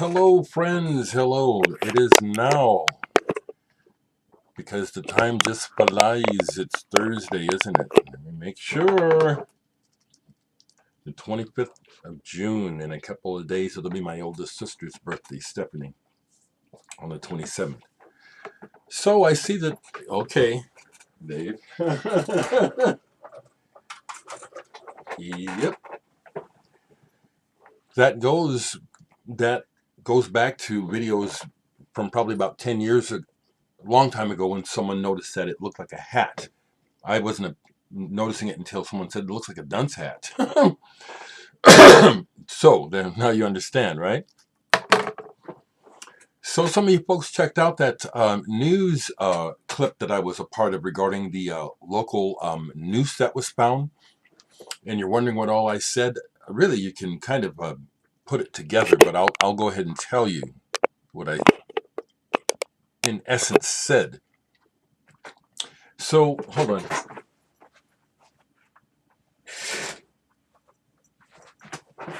Hello, friends. Hello. It is now, because the time just flies. It's Thursday, isn't it? Let me make sure. The 25th of June. In a couple of days, it'll be my oldest sister's birthday, Stephanie, on the 27th. So I see that. Okay, Dave. Yep. That goes. That goes back to videos from probably about 10 years ago. A long time ago, when someone noticed that it looked like a hat. I wasn't noticing it until someone said it looks like a dunce hat. So then now you understand, right? So some of you folks checked out that news clip that I was a part of regarding the local noose that was found, and you're wondering what all I said. Really, you can kind of put it together, but I'll go ahead and tell you what I, in essence, said. So hold on. There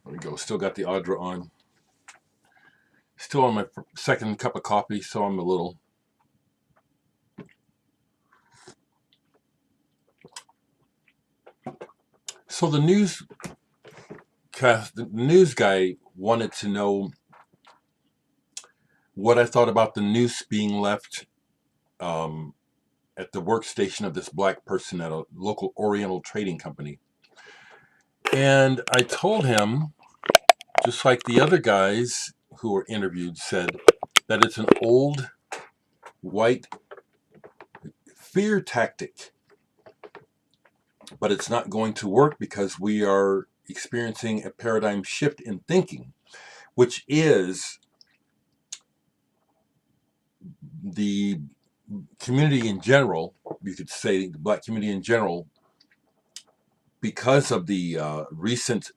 we go. Still got the Audra on. Still on my second cup of coffee, so I'm a little. So the news guy wanted to know what I thought about the noose being left at the workstation of this black person at a local Oriental trading company. And I told him, just like the other guys who were interviewed said, that it's an old white fear tactic. But it's not going to work because we are experiencing a paradigm shift in thinking, which is the community in general, you could say the black community in general, because of the recent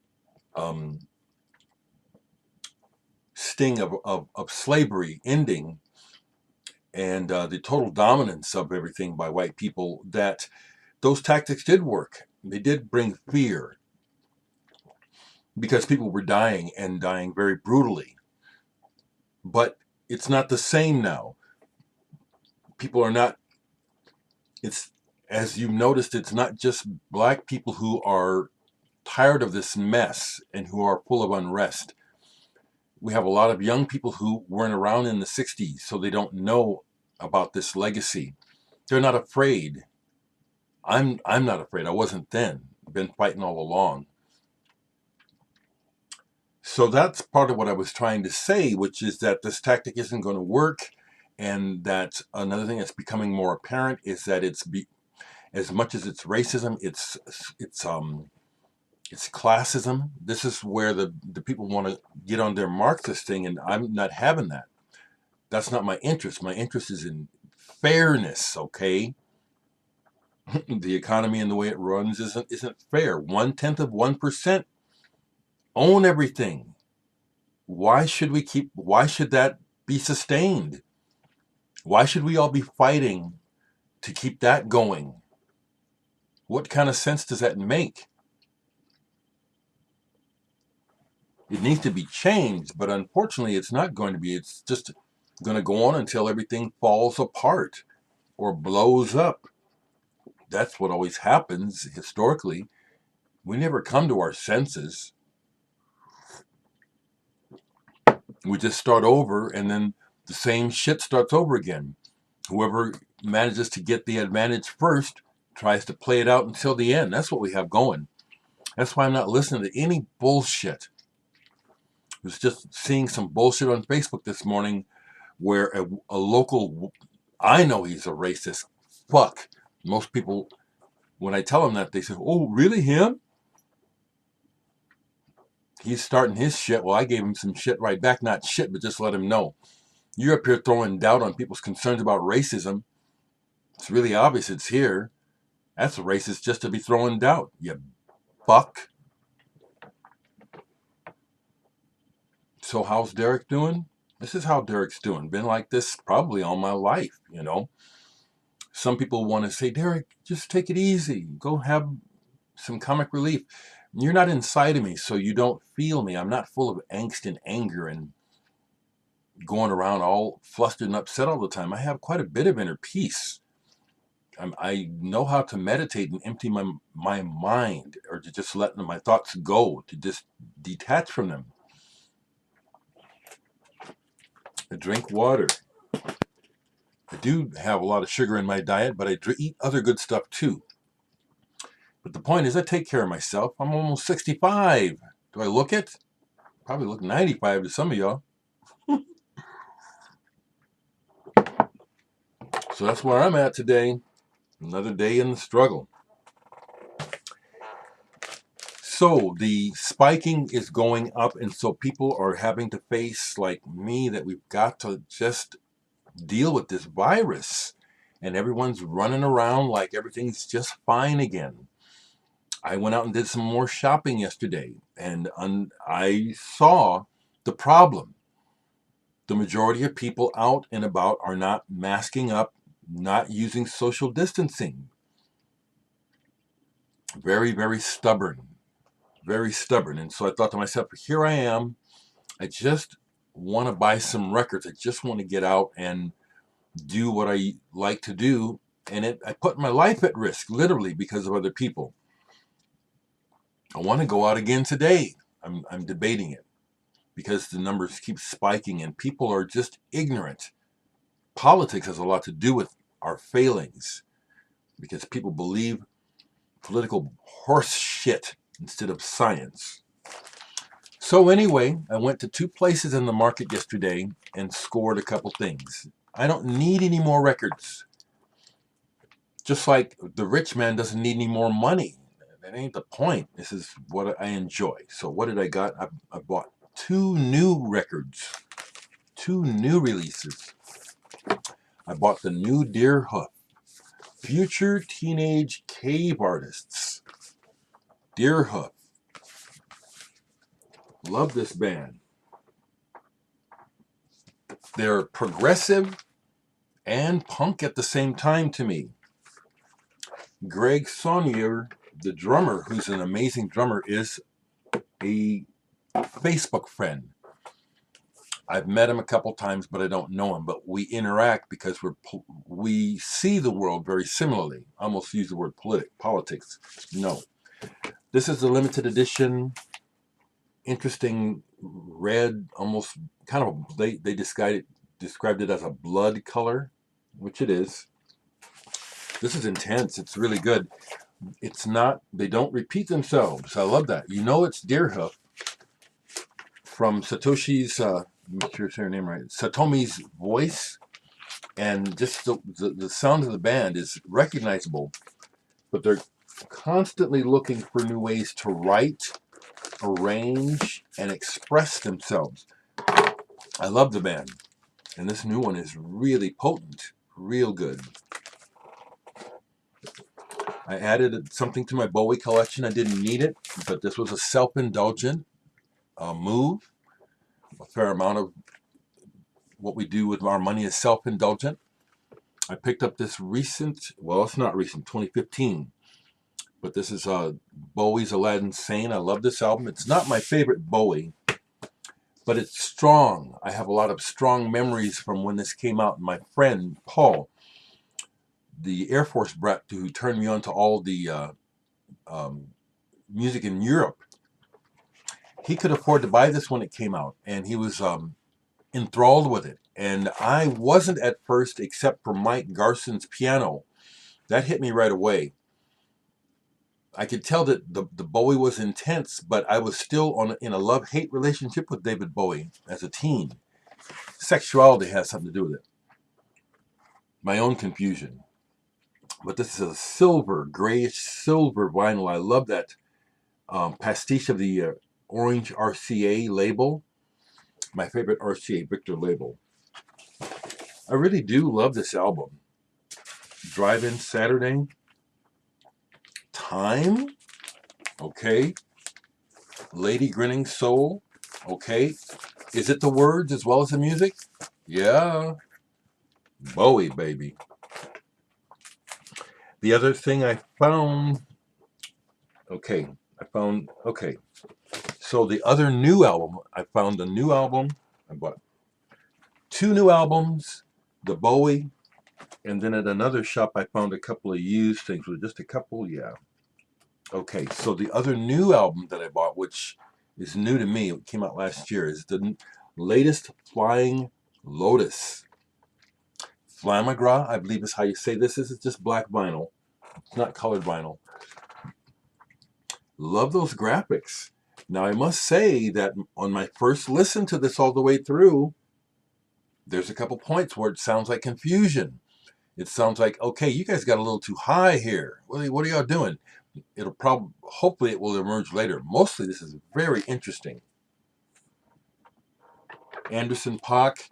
sting of slavery ending and the total dominance of everything by white people, that those tactics did work. They did bring fear because people were dying and dying very brutally. But it's not the same now. People are not, it's, as you've noticed, it's not just black people who are tired of this mess and who are full of unrest. We have a lot of young people who weren't around in the 60s, so they don't know about this legacy. They're not afraid. I'm not afraid. I wasn't then. I've been fighting all along. So that's part of what I was trying to say, which is that this tactic isn't going to work, and that another thing that's becoming more apparent is that as much as it's racism, it's classism. This is where the people want to get on their Marxist thing, and I'm not having that. That's not my interest. My interest is in fairness, okay? The economy and the way it runs isn't fair. 0.1% own everything. Why should that be sustained? Why should we all be fighting to keep that going? What kind of sense does that make? It needs to be changed, but unfortunately it's not going to be. It's just going to go on until everything falls apart or blows up. That's what always happens historically. We never come to our senses. We just start over, and then the same shit starts over again. Whoever manages to get the advantage first tries to play it out until the end. That's what we have going. That's why I'm not listening to any bullshit. I was just seeing some bullshit on Facebook this morning where a local, I know he's a racist fuck. Most people, when I tell them that, they say, "Oh, really, him? He's starting his shit." Well, I gave him some shit right back. Not shit, but just let him know. You're up here throwing doubt on people's concerns about racism. It's really obvious it's here. That's racist just to be throwing doubt, you fuck. So how's Dereck doing? This is how Dereck's doing. Been like this probably all my life, you know. Some people want to say, "Dereck, just take it easy. Go have some comic relief." You're not inside of me, so you don't feel me. I'm not full of angst and anger and going around all flustered and upset all the time. I have quite a bit of inner peace. I know how to meditate and empty my mind, or to just let my thoughts go, to just detach from them. I drink water. I do have a lot of sugar in my diet, but I eat other good stuff too. But the point is, I take care of myself. I'm almost 65. Do I look it? Probably look 95 to some of y'all. So that's where I'm at today. Another day in the struggle. So the spiking is going up, and so people are having to face, like me, that we've got to just deal with this virus. And everyone's running around like everything's just fine again. I went out and did some more shopping yesterday, and I saw the problem. The majority of people out and about are not masking up, not using social distancing. Very, very stubborn. Very stubborn. And so I thought to myself, here I am. I just want to buy some records. I just want to get out and do what I like to do. And I put my life at risk, literally, because of other people. I want to go out again today. I'm debating it because the numbers keep spiking and people are just ignorant. Politics has a lot to do with our failings because people believe political horse shit instead of science. So anyway, I went to 2 places in the market yesterday and scored a couple things. I don't need any more records. Just like the rich man doesn't need any more money. That ain't the point. This is what I enjoy. So what did I got? I bought 2 new records, 2 new releases. I bought the new Deerhoof, Future Teenage Cave Artists. Deerhoof. Love this band. They're progressive and punk at the same time to me. Greg Saunier, the drummer, who's an amazing drummer, is a Facebook friend. I've met him a couple times, but I don't know him. But we interact because we see the world very similarly. I almost use the word politics. No. This is the limited edition, interesting red, almost kind of, they described it as a blood color, which it is. This is intense. It's really good. It's not, they don't repeat themselves. I love that. You know it's Deerhoof from Satoshi's, I'm sure it's her name right, Satomi's voice, and just the sound of the band is recognizable, but they're constantly looking for new ways to write, arrange, and express themselves. I love the band, and this new one is really potent, real good. I added something to my Bowie collection. I didn't need it, but this was a self-indulgent move. A fair amount of what we do with our money is self-indulgent. I picked up this recent, well, it's not recent, 2015, but this is Bowie's Aladdin, Sane. I love this album. It's not my favorite Bowie, but it's strong. I have a lot of strong memories from when this came out. My friend, Paul, the Air Force brat who turned me on to all the music in Europe, he could afford to buy this when it came out, and he was enthralled with it. And I wasn't at first, except for Mike Garson's piano. That hit me right away. I could tell that the Bowie was intense, but I was still in a love-hate relationship with David Bowie as a teen. Sexuality has something to do with it. My own confusion. But this is a silver, grayish silver vinyl. I love that pastiche of the orange RCA label. My favorite RCA Victor label. I really do love this album. Drive-In Saturday. Time. Okay. Lady Grinning Soul. Okay. Is it the words as well as the music? Yeah. Bowie, baby. The other thing I found, okay, I found, okay, so the other new album, I found a new album. I bought 2 new albums, the Bowie, and then at another shop I found a couple of used things. With just a couple, yeah. Okay, so the other new album that I bought, which is new to me, it came out last year, is the latest Flying Lotus. Flamagra, I believe is how you say this. This is just black vinyl. It's not colored vinyl. Love those graphics. Now, I must say that on my first listen to this all the way through, there's a couple points where it sounds like confusion. It sounds like, okay, you guys got a little too high here. What are y'all doing? It'll probably, hopefully it will emerge later. Mostly this is very interesting. Anderson .Paak.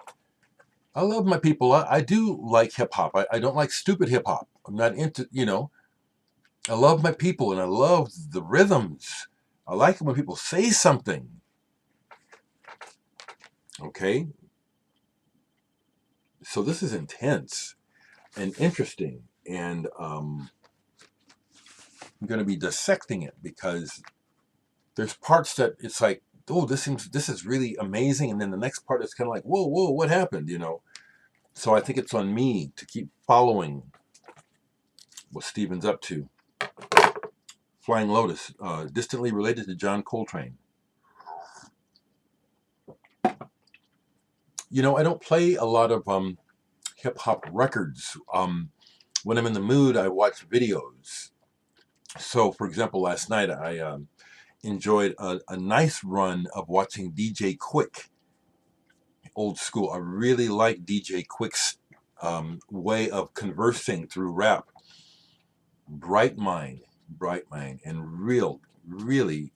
I love my people. I do like hip hop. I don't like stupid hip hop. I'm not into, I love my people and I love the rhythms. I like it when people say something. Okay? So this is intense and interesting. And I'm going to be dissecting it because there's parts that it's like, oh, this is really amazing. And then the next part is kind of like, whoa, what happened? So I think it's on me to keep following what Steven's up to. Flying Lotus, distantly related to John Coltrane. I don't play a lot of hip hop records. When I'm in the mood, I watch videos. So, for example, last night I enjoyed a nice run of watching DJ Quick, old school. I really like DJ Quick's way of conversing through rap. Bright mind, and really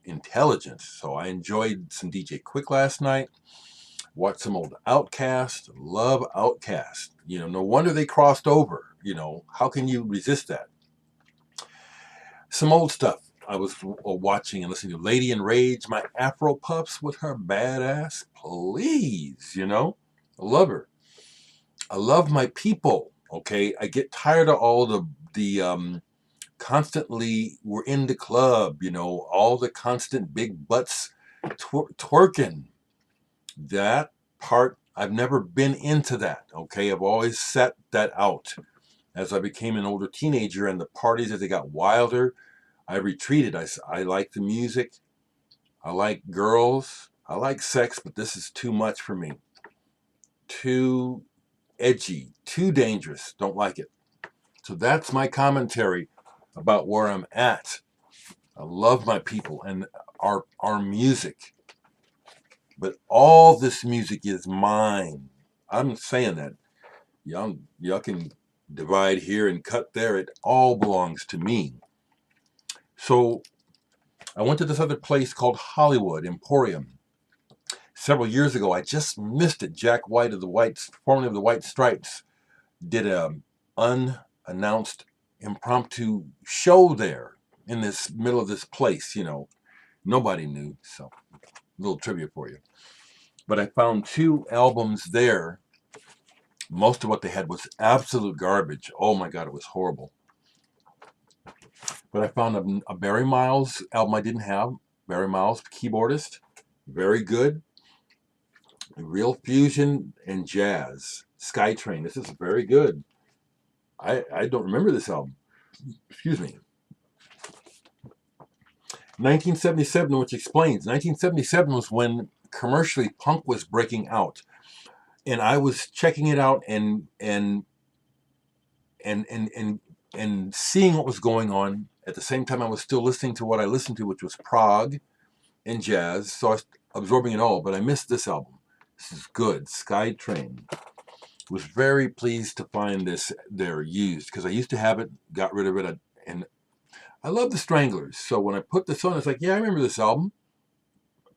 intelligent. So I enjoyed some DJ Quick last night. Watched some old Outkast. Love Outkast. No wonder they crossed over. How can you resist that? Some old stuff I was watching and listening to. Lady in Rage, my Afro Puffs with her badass. Please, I love her. I love my people. Okay, I get tired of all the constantly we're in the club. All the constant big butts twerking. That part, I've never been into that. Okay, I've always set that out. As I became an older teenager and the parties as they got wilder, I retreated. I like the music. I like girls. I like sex, but this is too much for me. Too edgy, too dangerous. Don't like it. So that's my commentary about where I'm at. I love my people and our music. But all this music is mine. I'm saying that. Y'all can divide here and cut there. It all belongs to me. So I went to this other place called Hollywood Emporium several years ago. I just missed it. Jack White formerly of the White Stripes, did a unannounced impromptu show there in this middle of this place. Nobody knew. So a little trivia for you. But I found 2 albums there. Most of what they had was absolute garbage. Oh my God, it was horrible. But I found a Barry Miles album I didn't have. Barry Miles, keyboardist, very good. Real fusion and jazz. Skytrain, this is very good. I don't remember this album. Excuse me. 1977, which explains. 1977 was when commercially punk was breaking out. And I was checking it out and seeing what was going on. At the same time, I was still listening to what I listened to, which was prog and jazz. So I was absorbing it all, but I missed this album. This is good. Skytrain. Was very pleased to find this there used because I used to have it, got rid of it, and I love the Stranglers. So when I put this on, it's like, yeah, I remember this album.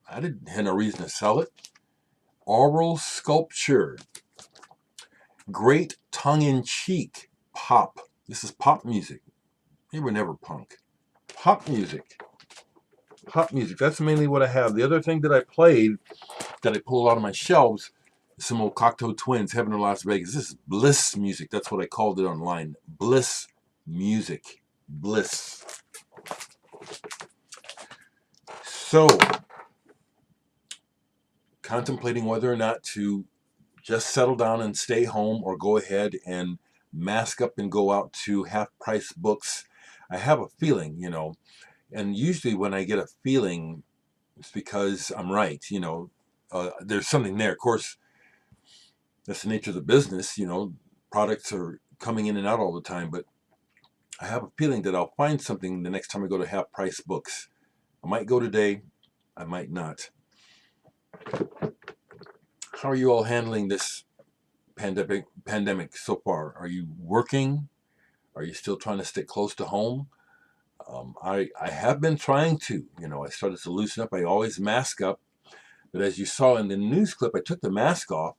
I didn't have no reason to sell it. Aural Sculpture. Great tongue-in-cheek pop. This is pop music. They were never punk. Pop music. Pop music. That's mainly what I have. The other thing that I played, that I pulled out of my shelves, some old Cocteau Twins, Heaven in Las Vegas. This is bliss music. That's what I called it online. Bliss music. Bliss. So, contemplating whether or not to just settle down and stay home or go ahead and mask up and go out to half-price books. I have a feeling, and usually when I get a feeling, it's because I'm right, there's something there. Of course, that's the nature of the business, products are coming in and out all the time, but I have a feeling that I'll find something the next time I go to half-price books. I might go today, I might not. How are you all handling this pandemic so far? Are you working? Are you still trying to stick close to home? I have been trying to. I started to loosen up. I always mask up. But as you saw in the news clip, I took the mask off.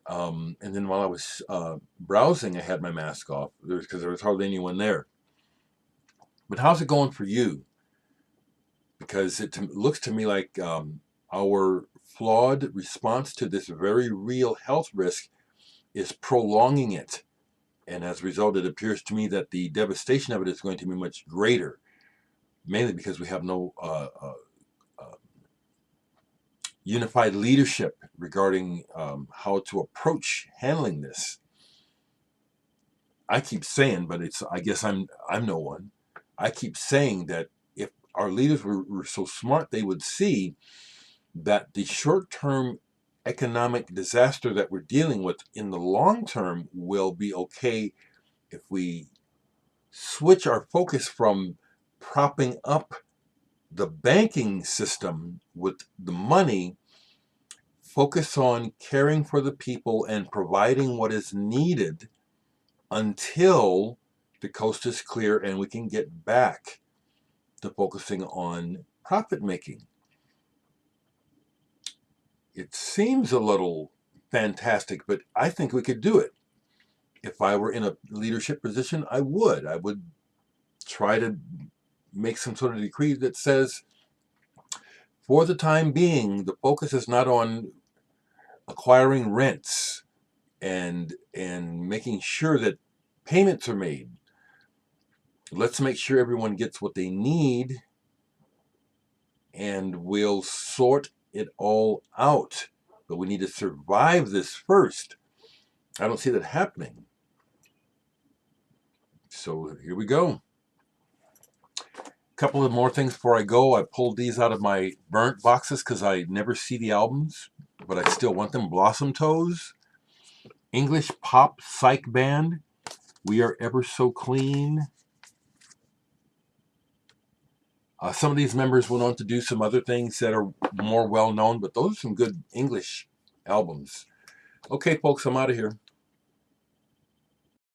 And then while I was browsing, I had my mask off because there was hardly anyone there. But how's it going for you? Because it looks to me like our flawed response to this very real health risk is prolonging it. And as a result, it appears to me that the devastation of it is going to be much greater, mainly because we have no unified leadership regarding how to approach handling this. I keep saying, but I guess I'm no one. I keep saying that if our leaders were so smart, they would see that the short-term economic disaster that we're dealing with in the long term will be okay if we switch our focus from propping up the banking system with the money, focus on caring for the people and providing what is needed until the coast is clear and we can get back to focusing on profit making. It seems a little fantastic, but I think we could do it. If I were in a leadership position, I would. I would try to make some sort of decree that says, for the time being, the focus is not on acquiring rents and making sure that payments are made. Let's make sure everyone gets what they need, and we'll sort it all out. But we need to survive this first. I don't see that happening. So here we go. A couple of more things before I go. I pulled these out of my burnt boxes because I never see the albums, but I still want them. Blossom Toes, English pop psych band, We Are Ever So Clean. Some of these members went on to do some other things that are more well known, but those are some good English albums. Okay, folks, I'm out of here.